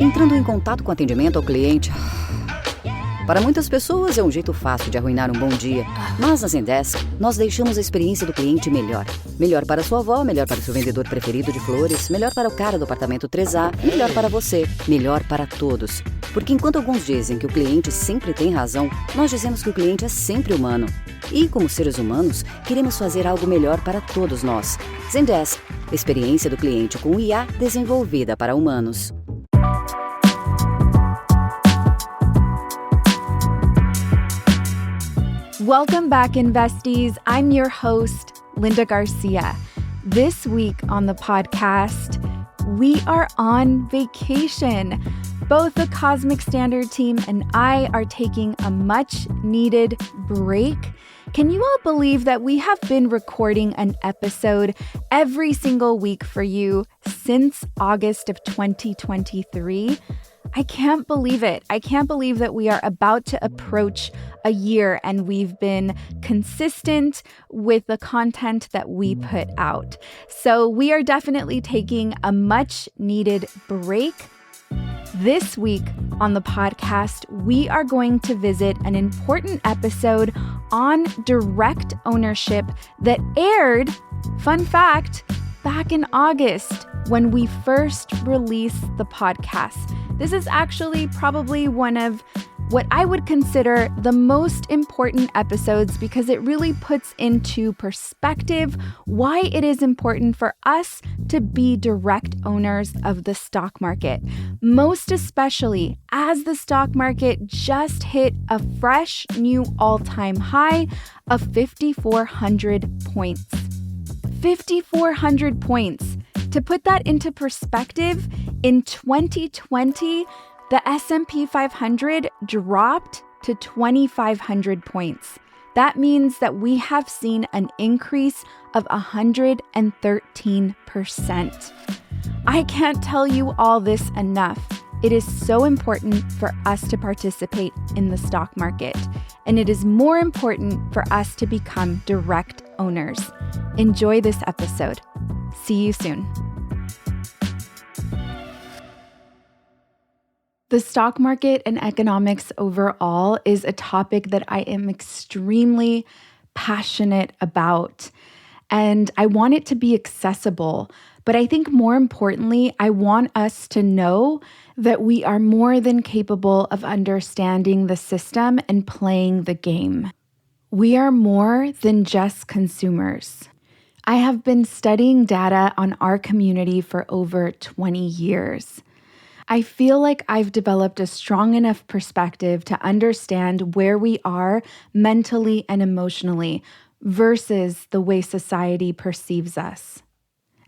Entrando em contato com atendimento ao cliente... Para muitas pessoas é um jeito fácil de arruinar um bom dia, mas na Investies nós deixamos a experiência do cliente melhor. Melhor para sua avó, melhor para o seu vendedor preferido de flores, melhor para o cara do apartamento 3A, melhor para você, melhor para todos. Porque enquanto alguns dizem que o cliente sempre tem razão, nós dizemos que o cliente é sempre humano. E como seres humanos, queremos fazer algo melhor para todos nós. Investies, experiência do cliente com IA desenvolvida para humanos. Welcome back, Investies. I'm your host, Linda Garcia. This week on the podcast, we are on vacation. Both the Cosmic Standard team and I are taking a much-needed break. Can you all believe that we have been recording an episode every single week for you since August of 2023? I can't believe it. I can't believe that we are about to approach a year and we've been consistent with the content that we put out. So we are definitely taking a much needed break. This week on the podcast, we are going to visit an important episode on direct ownership that aired, fun fact, back in August when we first released the podcast. This is actually probably one of what I would consider the most important episodes because it really puts into perspective why it is important for us to be direct owners of the stock market. Most especially as the stock market just hit a fresh new all-time high of 5,400 points. 5,400 points. To put that into perspective, in 2020, the S&P 500 dropped to 2,500 points. That means that we have seen an increase of 113%. I can't tell you all this enough. It is so important for us to participate in the stock market, and it is more important for us to become direct owners. Enjoy this episode. See you soon. The stock market and economics overall is a topic that I am extremely passionate about, and I want it to be accessible. But I think more importantly, I want us to know that we are more than capable of understanding the system and playing the game. We are more than just consumers. I have been studying data on our community for over 20 years. I feel like I've developed a strong enough perspective to understand where we are mentally and emotionally versus the way society perceives us.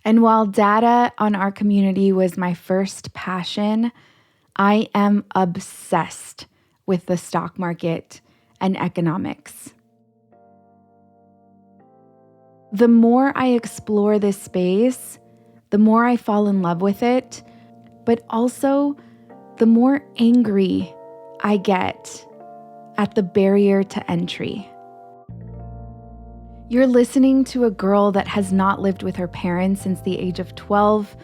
And while data on our community was my first passion, I am obsessed with the stock market and economics. The more I explore this space, the more I fall in love with it, but also the more angry I get at the barrier to entry. You're listening to a girl that has not lived with her parents since the age of 12.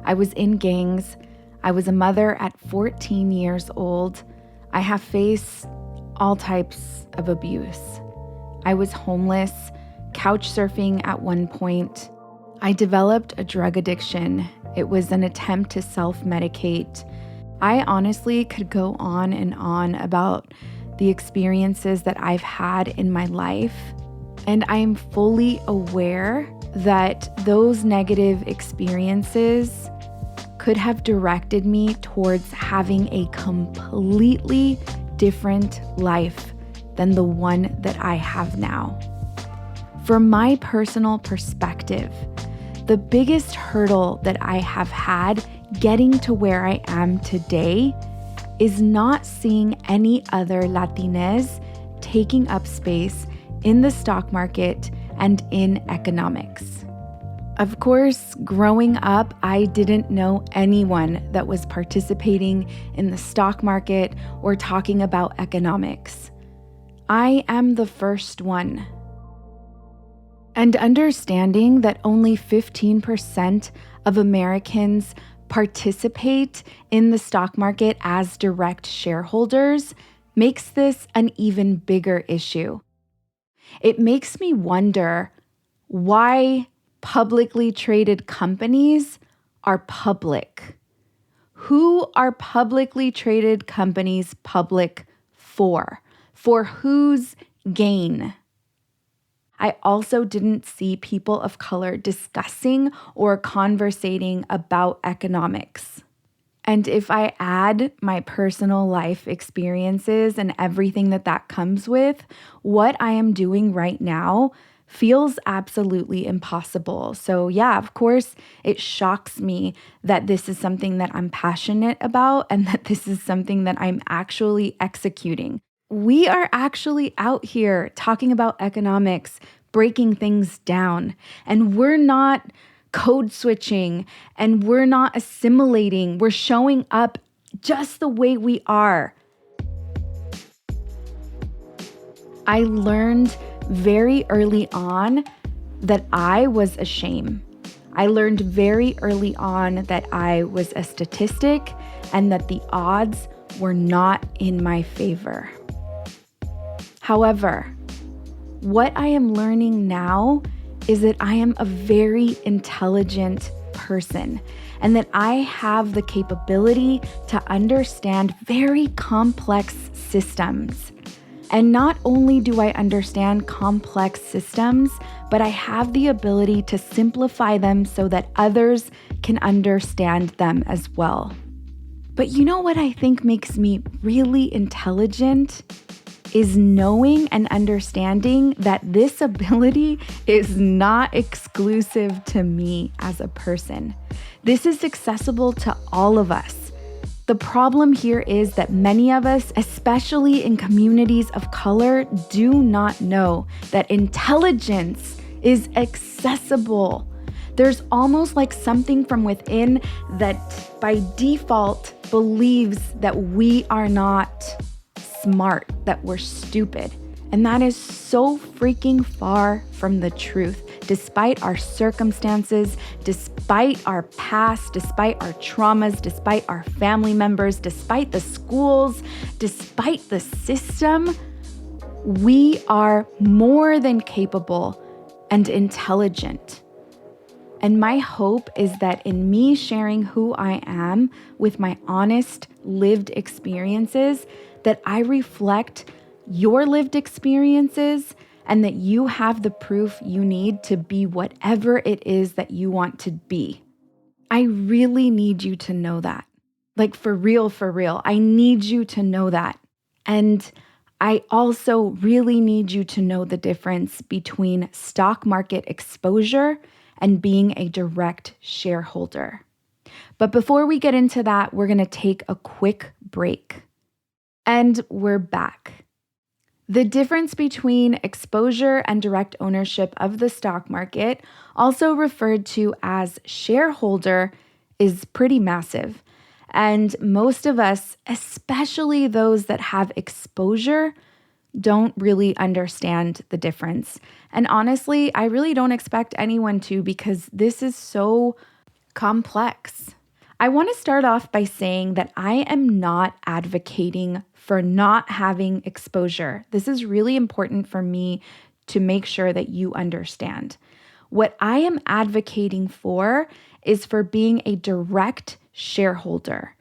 I was in gangs. I was a mother at 14 years old. I have faced all types of abuse. I was homeless, couch surfing at one point. I developed a drug addiction. It was an attempt to self-medicate. I honestly could go on and on about the experiences that I've had in my life. And I am fully aware that those negative experiences could have directed me towards having a completely different life than the one that I have now. From my personal perspective, the biggest hurdle that I have had getting to where I am today is not seeing any other Latinas taking up space in the stock market and in economics. Of course, growing up, I didn't know anyone that was participating in the stock market or talking about economics. I am the first one. And understanding that only 15% of Americans participate in the stock market as direct shareholders makes this an even bigger issue. It makes me wonder why publicly traded companies are public. Who are publicly traded companies public for? For whose gain? I also didn't see people of color discussing or conversating about economics. And if I add my personal life experiences and everything that comes with, what I am doing right now feels absolutely impossible. So yeah, of course, it shocks me that this is something that I'm passionate about and that this is something that I'm actually executing. We are actually out here talking about economics, breaking things down, and we're not code switching and we're not assimilating. We're showing up just the way we are. I learned very early on that I was a shame. I learned very early on that I was a statistic and that the odds were not in my favor. However, what I am learning now is that I am a very intelligent person and that I have the capability to understand very complex systems. And not only do I understand complex systems, but I have the ability to simplify them so that others can understand them as well. But you know what I think makes me really intelligent? Is knowing and understanding that this ability is not exclusive to me as a person. This is accessible to all of us. The problem here is that many of us, especially in communities of color, do not know that intelligence is accessible. There's almost like something from within that by default believes that we are not smart, that we're stupid. And that is so freaking far from the truth. Despite our circumstances, despite our past, despite our traumas, despite our family members, despite the schools, despite the system, we are more than capable and intelligent. And my hope is that in me sharing who I am with my honest, lived experiences, that I reflect your lived experiences and that you have the proof you need to be whatever it is that you want to be. I really need you to know that. Like for real, I need you to know that. And I also really need you to know the difference between stock market exposure and being a direct shareholder. But before we get into that, we're going to take a quick break. And we're back. The difference between exposure and direct ownership of the stock market, also referred to as shareholder, is pretty massive. And most of us, especially those that have exposure, don't really understand the difference. And honestly, I really don't expect anyone to because this is so complex. I want to start off by saying that I am not advocating for not having exposure. This is really important for me to make sure that you understand. What I am advocating for is for being a direct shareholder.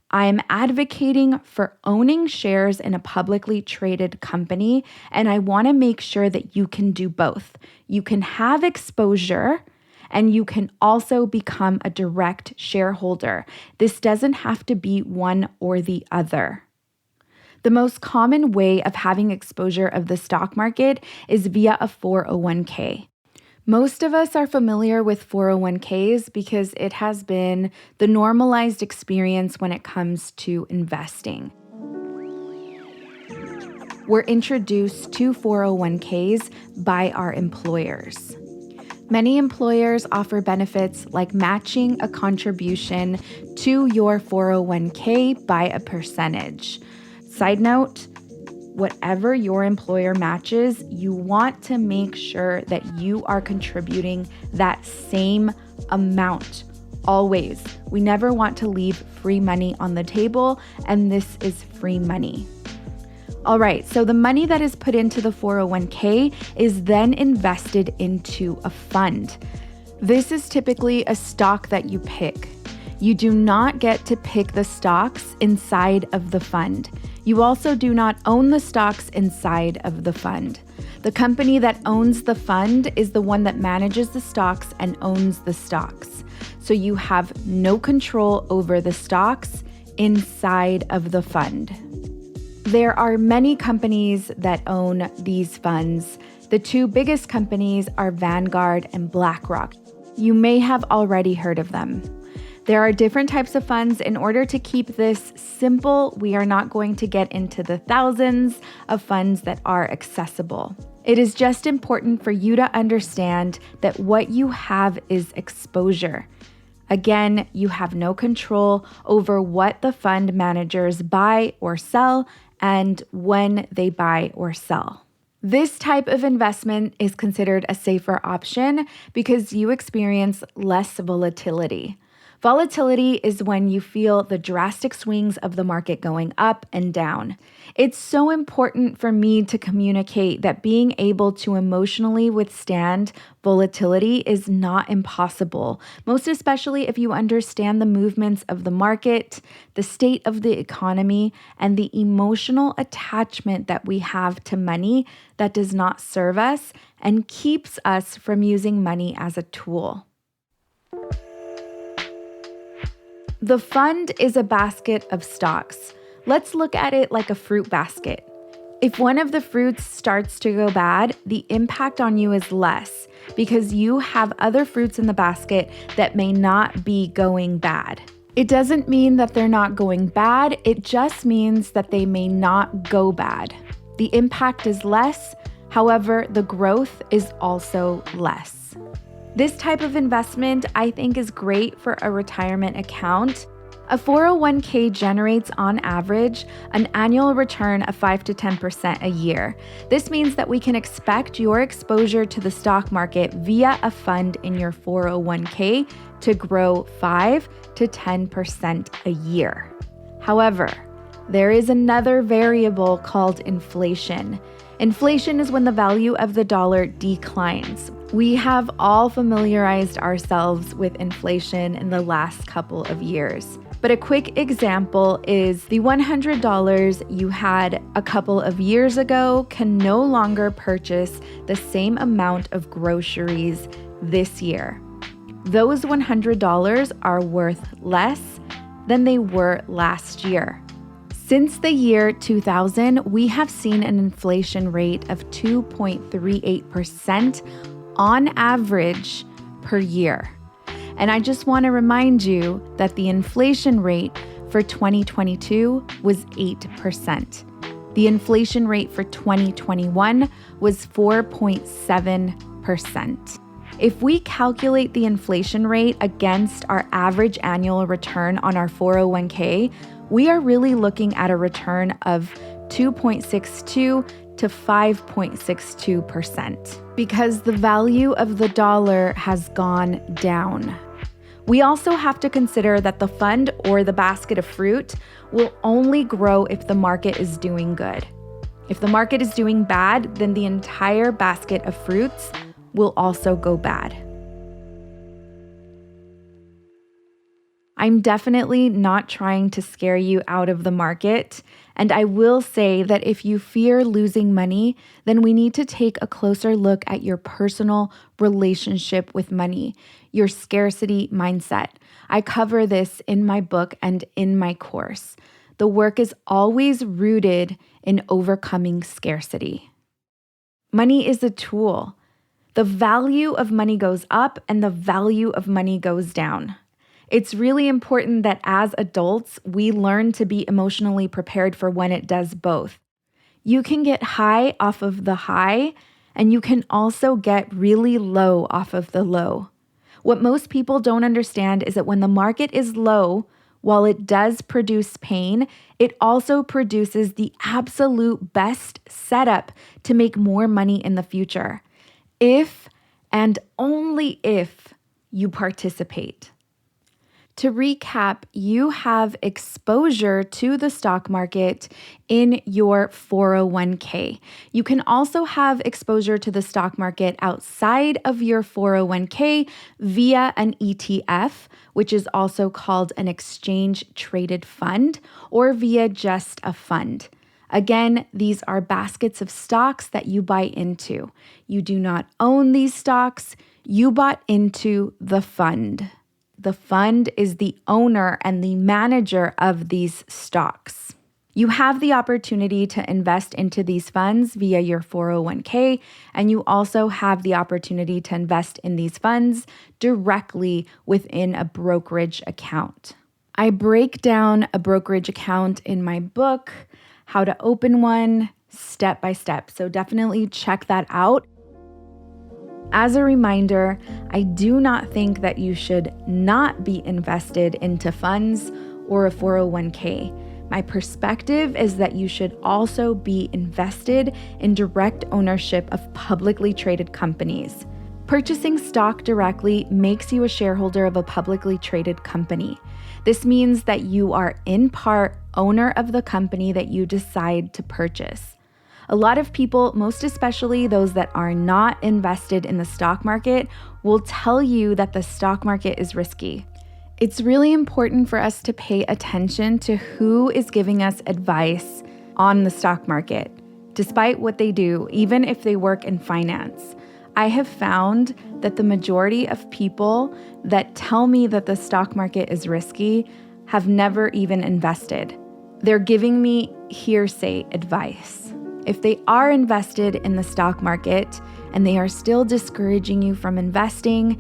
I am advocating for owning shares in a publicly traded company, and I want to make sure that you can do both. You can have exposure, and you can also become a direct shareholder. This doesn't have to be one or the other. The most common way of having exposure of the stock market is via a 401k. Most of us are familiar with 401ks because it has been the normalized experience when it comes to investing. We're introduced to 401ks by our employers. Many employers offer benefits like matching a contribution to your 401k by a percentage. Side note, whatever your employer matches, you want to make sure that you are contributing that same amount always. We never want to leave free money on the table, and this is free money. All right, so the money that is put into the 401k is then invested into a fund. This is typically a stock that you pick. You do not get to pick the stocks inside of the fund. You also do not own the stocks inside of the fund. The company that owns the fund is the one that manages the stocks and owns the stocks. So you have no control over the stocks inside of the fund. There are many companies that own these funds. The two biggest companies are Vanguard and BlackRock. You may have already heard of them. There are different types of funds. In order to keep this simple, we are not going to get into the thousands of funds that are accessible. It is just important for you to understand that what you have is exposure. Again, you have no control over what the fund managers buy or sell and when they buy or sell. This type of investment is considered a safer option because you experience less volatility. Volatility is when you feel the drastic swings of the market going up and down. It's so important for me to communicate that being able to emotionally withstand volatility is not impossible, most especially if you understand the movements of the market, the state of the economy, and the emotional attachment that we have to money that does not serve us and keeps us from using money as a tool. The fund is a basket of stocks. Let's look at it like a fruit basket. If one of the fruits starts to go bad, the impact on you is less because you have other fruits in the basket that may not be going bad. It doesn't mean that they're not going bad, it just means that they may not go bad. The impact is less, however, the growth is also less. This type of investment, I think, is great for a retirement account. A 401k generates, on average, an annual return of 5 to 10% a year. This means that we can expect your exposure to the stock market via a fund in your 401k to grow 5 to 10% a year. However, there is another variable called inflation. Inflation is when the value of the dollar declines. We have all familiarized ourselves with inflation in the last couple of years. But a quick example is the $100 you had a couple of years ago can no longer purchase the same amount of groceries this year. Those $100 are worth less than they were last year. Since the year 2000, we have seen an inflation rate of 2.38% on average per year. And I just want to remind you that the inflation rate for 2022 was 8%. The inflation rate for 2021 was 4.7%. If we calculate the inflation rate against our average annual return on our 401k, we are really looking at a return of 2.62 to 5.62% because the value of the dollar has gone down. We also have to consider that the fund or the basket of fruit will only grow if the market is doing good. If the market is doing bad, then the entire basket of fruits will also go bad. I'm definitely not trying to scare you out of the market, and I will say that if you fear losing money, then we need to take a closer look at your personal relationship with money, your scarcity mindset. I cover this in my book and in my course. The work is always rooted in overcoming scarcity. Money is a tool. The value of money goes up and the value of money goes down. It's really important that as adults, we learn to be emotionally prepared for when it does both. You can get high off of the high, and you can also get really low off of the low. What most people don't understand is that when the market is low, while it does produce pain, it also produces the absolute best setup to make more money in the future. If and only if you participate. To recap, you have exposure to the stock market in your 401k. You can also have exposure to the stock market outside of your 401k via an ETF, which is also called an exchange-traded fund, or via just a fund. Again, these are baskets of stocks that you buy into. You do not own these stocks. You bought into the fund. The fund is the owner and the manager of these stocks. You have the opportunity to invest into these funds via your 401k, and you also have the opportunity to invest in these funds directly within a brokerage account. I break down a brokerage account in my book, How to Open One, step by step. So definitely check that out. As a reminder, I do not think that you should not be invested into funds or a 401k. My perspective is that you should also be invested in direct ownership of publicly traded companies. Purchasing stock directly makes you a shareholder of a publicly traded company. This means that you are in part owner of the company that you decide to purchase. A lot of people, most especially those that are not invested in the stock market, will tell you that the stock market is risky. It's really important for us to pay attention to who is giving us advice on the stock market, despite what they do, even if they work in finance. I have found that the majority of people that tell me that the stock market is risky have never even invested. They're giving me hearsay advice. If they are invested in the stock market and they are still discouraging you from investing,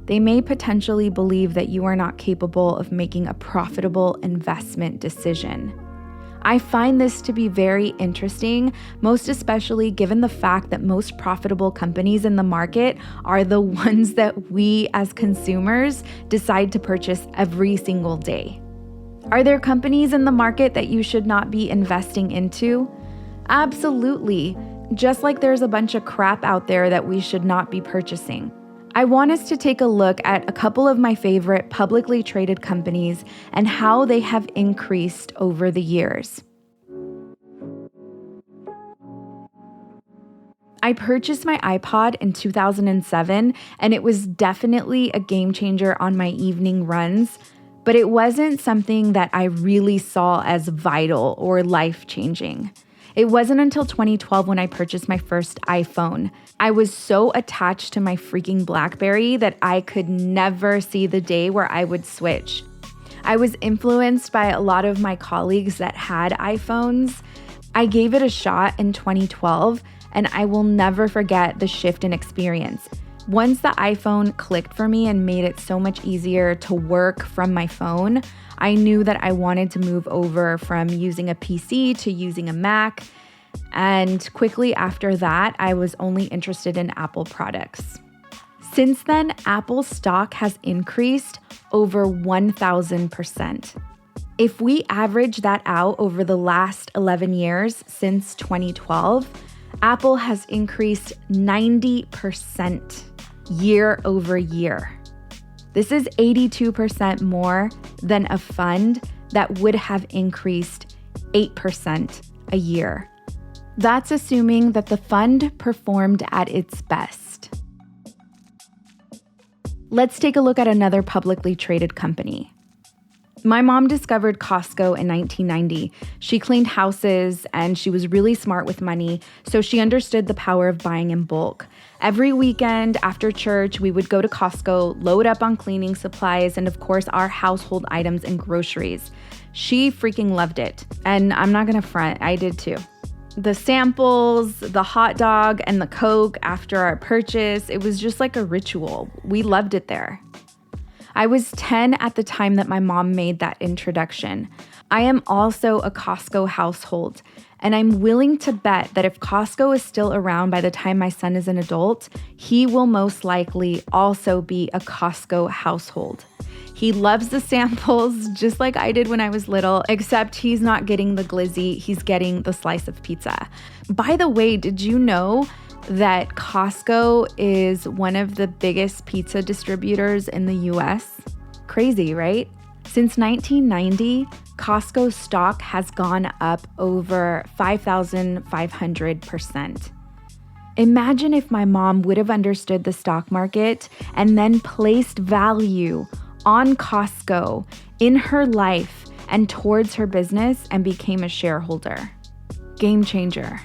they may potentially believe that you are not capable of making a profitable investment decision. I find this to be very interesting, most especially given the fact that most profitable companies in the market are the ones that we as consumers decide to purchase every single day. Are there companies in the market that you should not be investing into? Absolutely. Just like there's a bunch of crap out there that we should not be purchasing. I want us to take a look at a couple of my favorite publicly traded companies and how they have increased over the years. I purchased my iPod in 2007, and it was definitely a game changer on my evening runs, but it wasn't something that I really saw as vital or life-changing. It wasn't until 2012 when I purchased my first iPhone. I was so attached to my freaking BlackBerry that I could never see the day where I would switch. I was influenced by a lot of my colleagues that had iPhones. I gave it a shot in 2012, and I will never forget the shift in experience. Once the iPhone clicked for me and made it so much easier to work from my phone, I knew that I wanted to move over from using a PC to using a Mac. And quickly after that, I was only interested in Apple products. Since then, Apple stock has increased over 1,000%. If we average that out over the last 11 years since 2012, Apple has increased 90% year over year. This is 82% more than a fund that would have increased 8% a year. That's assuming that the fund performed at its best. Let's take a look at another publicly traded company. My mom discovered Costco in 1990. She cleaned houses and she was really smart with money, so she understood the power of buying in bulk. Every weekend after church, we would go to Costco, load up on cleaning supplies, and of course, our household items and groceries. She freaking loved it. And I'm not gonna front, I did too. The samples, the hot dog, and the Coke after our purchase, it was just like a ritual. We loved it there. I was 10 at the time that my mom made that introduction. I am also a Costco household, and I'm willing to bet that if Costco is still around by the time my son is an adult, he will most likely also be a Costco household. He loves the samples just like I did when I was little, except he's not getting the glizzy, he's getting the slice of pizza. By the way, did you know that Costco is one of the biggest pizza distributors in the US? Crazy, right? Since 1990, Costco stock has gone up over 5,500%. Imagine if my mom would have understood the stock market and then placed value on Costco in her life and towards her business and became a shareholder. Game changer.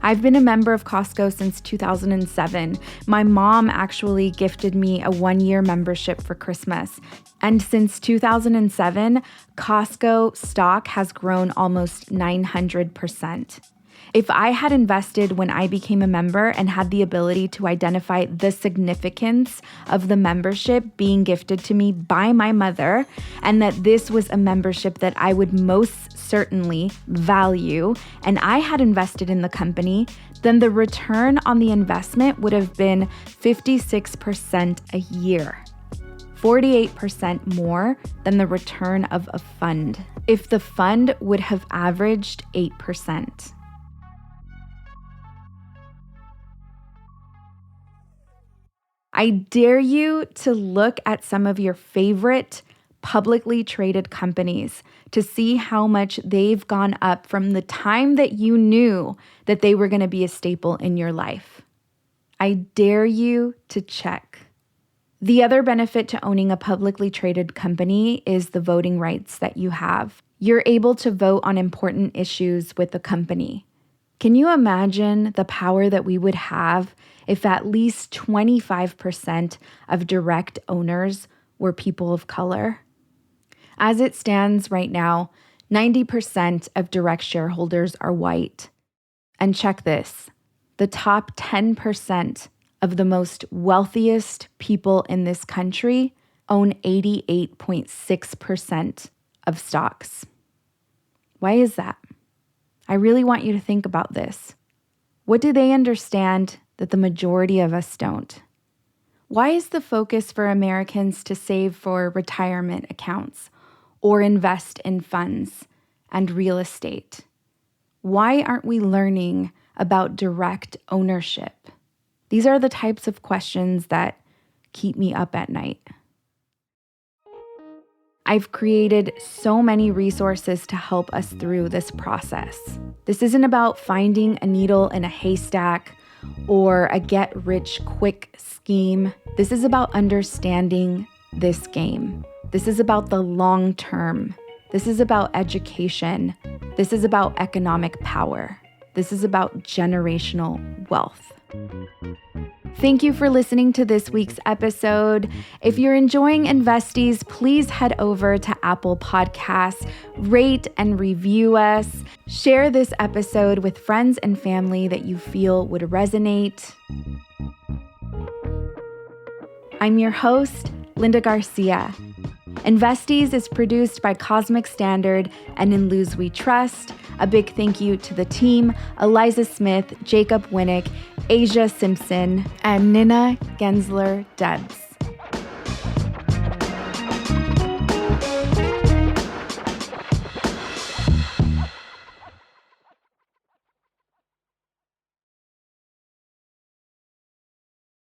I've been a member of Costco since 2007. My mom actually gifted me a 1-year membership for Christmas. And since 2007, Costco stock has grown almost 900%. If I had invested when I became a member and had the ability to identify the significance of the membership being gifted to me by my mother, and that this was a membership that I would most certainly value, and I had invested in the company, then the return on the investment would have been 56% a year. 48% more than the return of a fund, if the fund would have averaged 8%. I dare you to look at some of your favorite publicly traded companies to see how much they've gone up from the time that you knew that they were going to be a staple in your life. I dare you to check. The other benefit to owning a publicly traded company is the voting rights that you have. You're able to vote on important issues with the company. Can you imagine the power that we would have if at least 25% of direct owners were people of color? As it stands right now, 90% of direct shareholders are white. And check this, the top 10% of the most wealthiest people in this country own 88.6% of stocks. Why is that? I really want you to think about this. What do they understand that the majority of us don't? Why is the focus for Americans to save for retirement accounts or invest in funds and real estate? Why aren't we learning about direct ownership? These are the types of questions that keep me up at night. I've created so many resources to help us through this process. This isn't about finding a needle in a haystack or a get-rich-quick scheme. This is about understanding this game. This is about the long term. This is about education. This is about economic power. This is about generational wealth. Thank you for listening to this week's episode. If you're enjoying Investies, please head over to Apple Podcasts, rate and review us. Share this episode with friends and family that you feel would resonate. I'm your host, Linda Garcia. Investies is produced by Cosmic Standard and In Luz We Trust. A big thank you to the team, Eliza Smith, Jacob Winnick, Asia Simpson, and Nina Gensler-Debs.